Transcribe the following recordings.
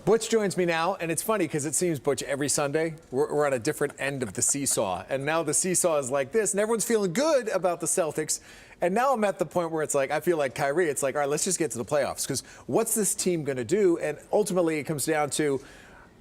Butch joins me now, and it's funny because it seems, Butch, every Sunday we're on a different end of the seesaw. And now the seesaw is like this, and everyone's feeling good about the Celtics. And now I'm at the point where it's like, I feel like Kyrie, it's like, all right, let's just get to the playoffs. Because what's this team going to do? And ultimately, it comes down to,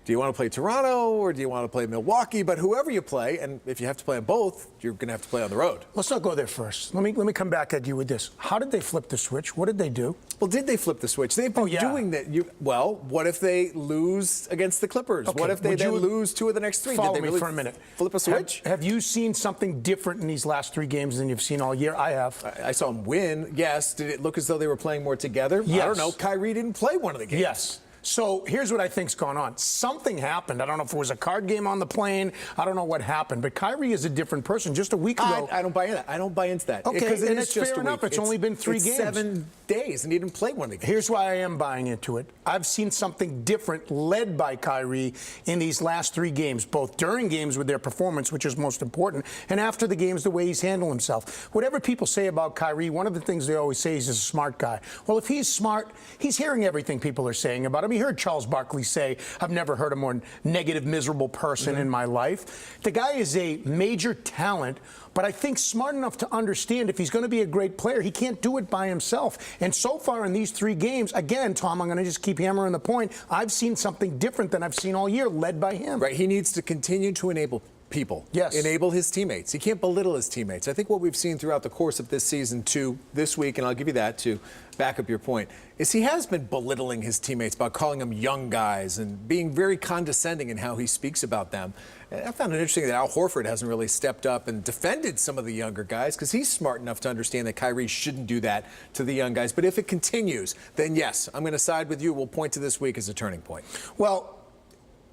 do you want to play Toronto or do you want to play Milwaukee? But whoever you play, and if you have to play on both, you're going to have to play on the road. Let's not go there first. Let me come back at you with this. How did they flip the switch? What did they do? Well, did they flip the switch? They've been doing that. Well, what if they lose against the Clippers? Okay. What if they then lose 2 of the next 3? Follow did they really me for a minute. Flip a switch? Have you seen something different in these last 3 games than you've seen all year? I have. I saw them win, yes. Did it look as though they were playing more together? Yes. I don't know. Kyrie didn't play one of the games. Yes. So here's what I think's gone on. Something happened. I don't know if it was a card game on the plane. I don't know what happened. But Kyrie is a different person. Just a week ago. I don't buy into that. I don't buy into that. Okay, because and it's just fair enough. It's only been 3 games. 7 days, and he didn't play one of the games. Here's why I am buying into it. I've seen something different led by Kyrie in these last 3 games, both during games with their performance, which is most important, and after the games, the way he's handled himself. Whatever people say about Kyrie, one of the things they always say is he's a smart guy. Well, if he's smart, he's hearing everything people are saying about him. He heard Charles Barkley say, I've never heard a more negative, miserable person in my life. The guy is a major talent, but I think smart enough to understand if he's going to be a great player, he can't do it by himself. And so far in these 3 games, again, Tom, I'm going to just keep hammering the point, I've seen something different than I've seen all year, led by him. Right, he needs to continue to enable people. Yes. Enable his teammates. He can't belittle his teammates. I think what we've seen throughout the course of this season to this week, and I'll give you that to back up your point, is he has been belittling his teammates by calling them young guys and being very condescending in how he speaks about them. And I found it interesting that Al Horford hasn't really stepped up and defended some of the younger guys because he's smart enough to understand that Kyrie shouldn't do that to the young guys. But if it continues, then yes, I'm going to side with you. We'll point to this week as a turning point. Well,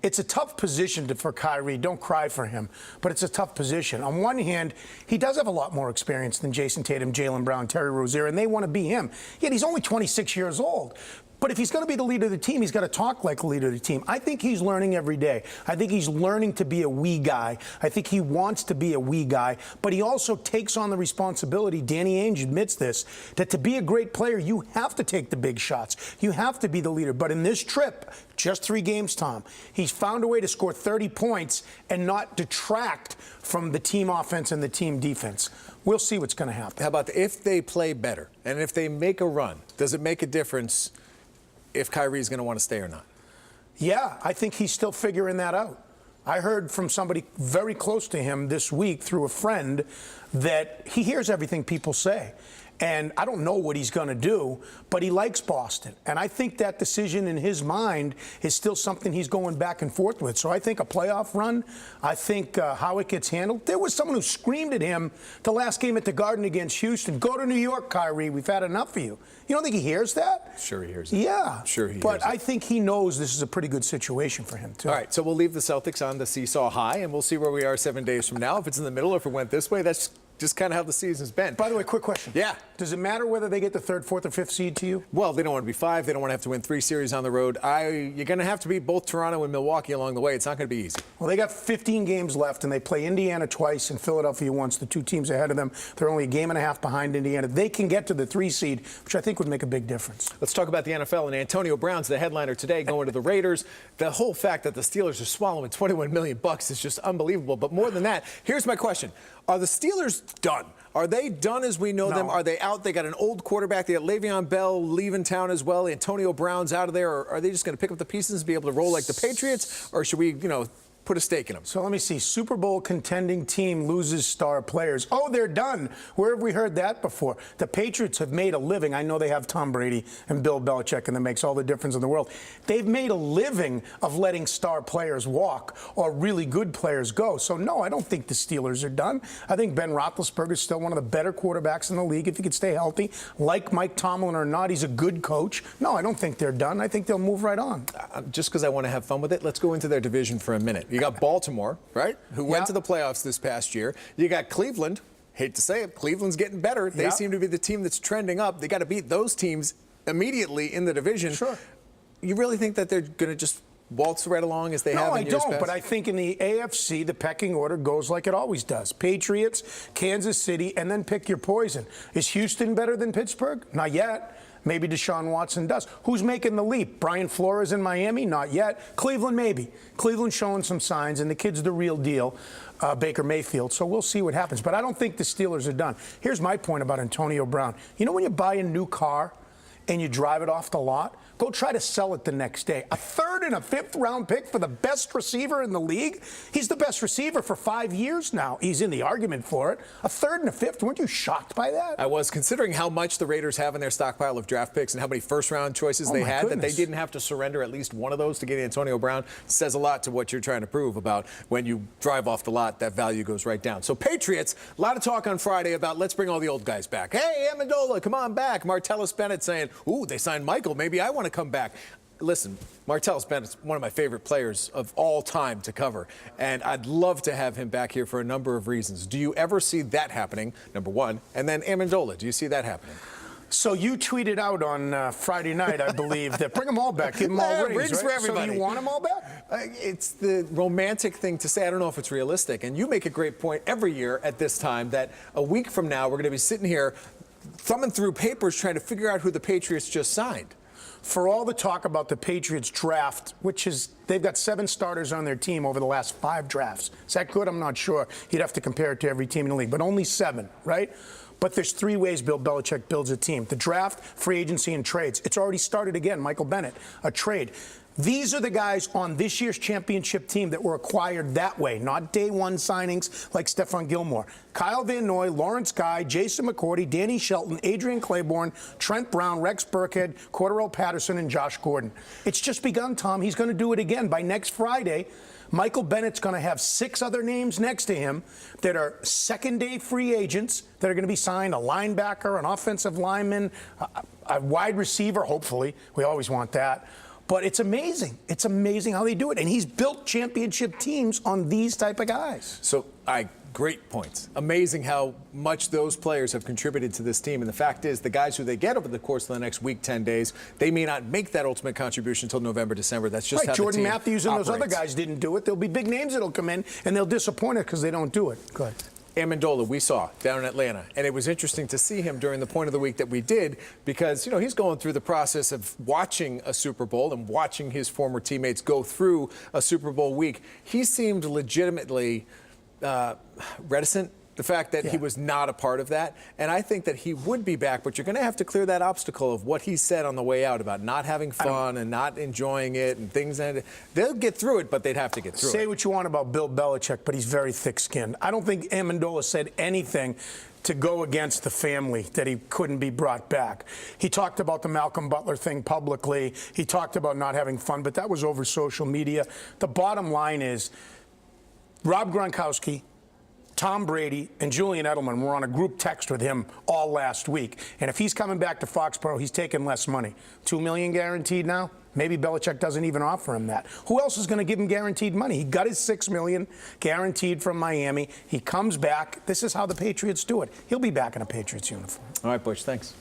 it's a tough position for Kyrie. Don't cry for him, but it's a tough position. On one hand, he does have a lot more experience than Jason Tatum, Jaylen Brown, Terry Rozier, and they want to be him. Yet he's only 26 years old. But if he's going to be the leader of the team, he's got to talk like a leader of the team. I think he's learning every day. I think he's learning to be a we guy. I think he wants to be a we guy. But he also takes on the responsibility, Danny Ainge admits this, that to be a great player, you have to take the big shots. You have to be the leader. But in this trip, just 3 games, Tom, he's found a way to score 30 points and not detract from the team offense and the team defense. We'll see what's going to happen. How about if they play better and if they make a run, does it make a difference if Kyrie's going to want to stay or not? Yeah, I think he's still figuring that out. I heard from somebody very close to him this week through a friend that he hears everything people say. And I don't know what he's going to do, but he likes Boston. And I think that decision in his mind is still something he's going back and forth with. So I think a playoff run, I think how it gets handled. There was someone who screamed at him the last game at the Garden against Houston, go to New York, Kyrie, we've had enough of you. You don't think he hears that? Sure he hears it. Yeah. Sure he hears it. But I think he knows this is a pretty good situation for him, too. All right, so we'll leave the Celtics on the seesaw high, and we'll see where we are 7 days from now. If it's in the middle or if it went this way, that's just kind of how the season's been. By the way, quick question. Yeah. Does it matter whether they get the 3rd, 4th, or 5th seed to you? Well, they don't want to be 5. They don't want to have to win 3 series on the road. You're going to have to beat both Toronto and Milwaukee along the way. It's not going to be easy. Well, they got 15 games left, and they play Indiana twice and Philadelphia once, the 2 teams ahead of them. They're only a game and a half behind Indiana. They can get to the 3 seed, which I think would make a big difference. Let's talk about the NFL. And Antonio Brown's the headliner today, going to the Raiders. The whole fact that the Steelers are swallowing $21 million is just unbelievable. But more than that, here's my question. Are the Steelers done? Are they done as we know them? Are they out? They got an old quarterback. They got Le'Veon Bell leaving town as well. Antonio Brown's out of there. Or are they just going to pick up the pieces and be able to roll like the Patriots? Or should we, put a stake in them? So let me see. Super Bowl contending team loses star players. Oh, they're done. Where have we heard that before? The Patriots have made a living. I know they have Tom Brady and Bill Belichick, and that makes all the difference in the world. They've made a living of letting star players walk or really good players go. So, no, I don't think the Steelers are done. I think Ben Roethlisberger is still one of the better quarterbacks in the league if he could stay healthy. Like Mike Tomlin or not, he's a good coach. No, I don't think they're done. I think they'll move right on. Just because I want to have fun with it, let's go into their division for a minute. You got Baltimore, right, who went to the playoffs this past year. You got Cleveland. Hate to say it, Cleveland's getting better. They seem to be the team that's trending up. They got to beat those teams immediately in the division. Sure. You really think that they're going to just waltz right along as they have in years past? No, I don't. But I think in the AFC, the pecking order goes like it always does. Patriots, Kansas City, and then pick your poison. Is Houston better than Pittsburgh? Not yet. Maybe Deshaun Watson does. Who's making the leap? Brian Flores in Miami? Not yet. Cleveland, maybe. Cleveland's showing some signs, and the kid's the real deal, Baker Mayfield. So we'll see what happens. But I don't think the Steelers are done. Here's my point about Antonio Brown. You know when you buy a new car and you drive it off the lot? Go try to sell it the next day. A third and a fifth round pick for the best receiver in the league? He's the best receiver for 5 years now. He's in the argument for it. A third and a fifth? Weren't you shocked by that? I was, considering how much the Raiders have in their stockpile of draft picks and how many first-round choices they had, that they didn't have to surrender at least one of those to get Antonio Brown, says a lot to what you're trying to prove about when you drive off the lot, that value goes right down. So Patriots, a lot of talk on Friday about let's bring all the old guys back. Hey, Amendola, come on back. Martellus Bennett saying, ooh, they signed Michael. Maybe I want to come back. Listen, Martellus Bennett's one of my favorite players of all time to cover, and I'd love to have him back here for a number of reasons. Do you ever see that happening, number one? And then Amendola, do you see that happening? So you tweeted out on Friday night, I believe, that bring them all back, give them all rings, right? For everybody. So you want them all back? It's the romantic thing to say. I don't know if it's realistic. And you make a great point every year at this time that a week from now we're going to be sitting here thumbing through papers trying to figure out who the Patriots just signed. For all the talk about the Patriots draft, which is they've got 7 starters on their team over the last 5 drafts. Is that good? I'm not sure. You'd have to compare it to every team in the league, but only 7, right? But there's 3 ways Bill Belichick builds a team: the draft, free agency, and trades. It's already started again. Michael Bennett, a trade. These are the guys on this year's championship team that were acquired that way, not day one signings like Stephon Gilmore. Kyle Van Noy, Lawrence Guy, Jason McCourty, Danny Shelton, Adrian Claiborne, Trent Brown, Rex Burkhead, Cordarrelle Patterson, and Josh Gordon. It's just begun, Tom. He's going to do it again. By next Friday, Michael Bennett's going to have 6 other names next to him that are second-day free agents that are going to be signed: a linebacker, an offensive lineman, a wide receiver, hopefully. We always want that. But it's amazing. It's amazing how they do it. And he's built championship teams on these type of guys. So, great points. Amazing how much those players have contributed to this team. And the fact is, the guys who they get over the course of the next week, 10 days, they may not make that ultimate contribution until November, December. That's just how Jordan the team Matthews and operates. those other guys didn't do it. There'll be big names that'll come in, and they'll disappoint us because they don't do it. Go ahead. Amendola, we saw down in Atlanta, and it was interesting to see him during the point of the week that we did, because, you know, he's going through the process of watching a Super Bowl and watching his former teammates go through a Super Bowl week. He seemed legitimately reticent, the fact that he was not a part of that. And I think that he would be back, but you're going to have to clear that obstacle of what he said on the way out about not having fun and not enjoying it and things. And they'll get through it, but they'd have to get through it. Say what you want about Bill Belichick, but he's very thick-skinned. I don't think Amendola said anything to go against the family that he couldn't be brought back. He talked about the Malcolm Butler thing publicly. He talked about not having fun, but that was over social media. The bottom line is Rob Gronkowski, Tom Brady, and Julian Edelman were on a group text with him all last week. And if he's coming back to Foxborough, he's taking less money. $2 million guaranteed now? Maybe Belichick doesn't even offer him that. Who else is going to give him guaranteed money? He got his $6 million guaranteed from Miami. He comes back. This is how the Patriots do it. He'll be back in a Patriots uniform. All right, Butch, thanks.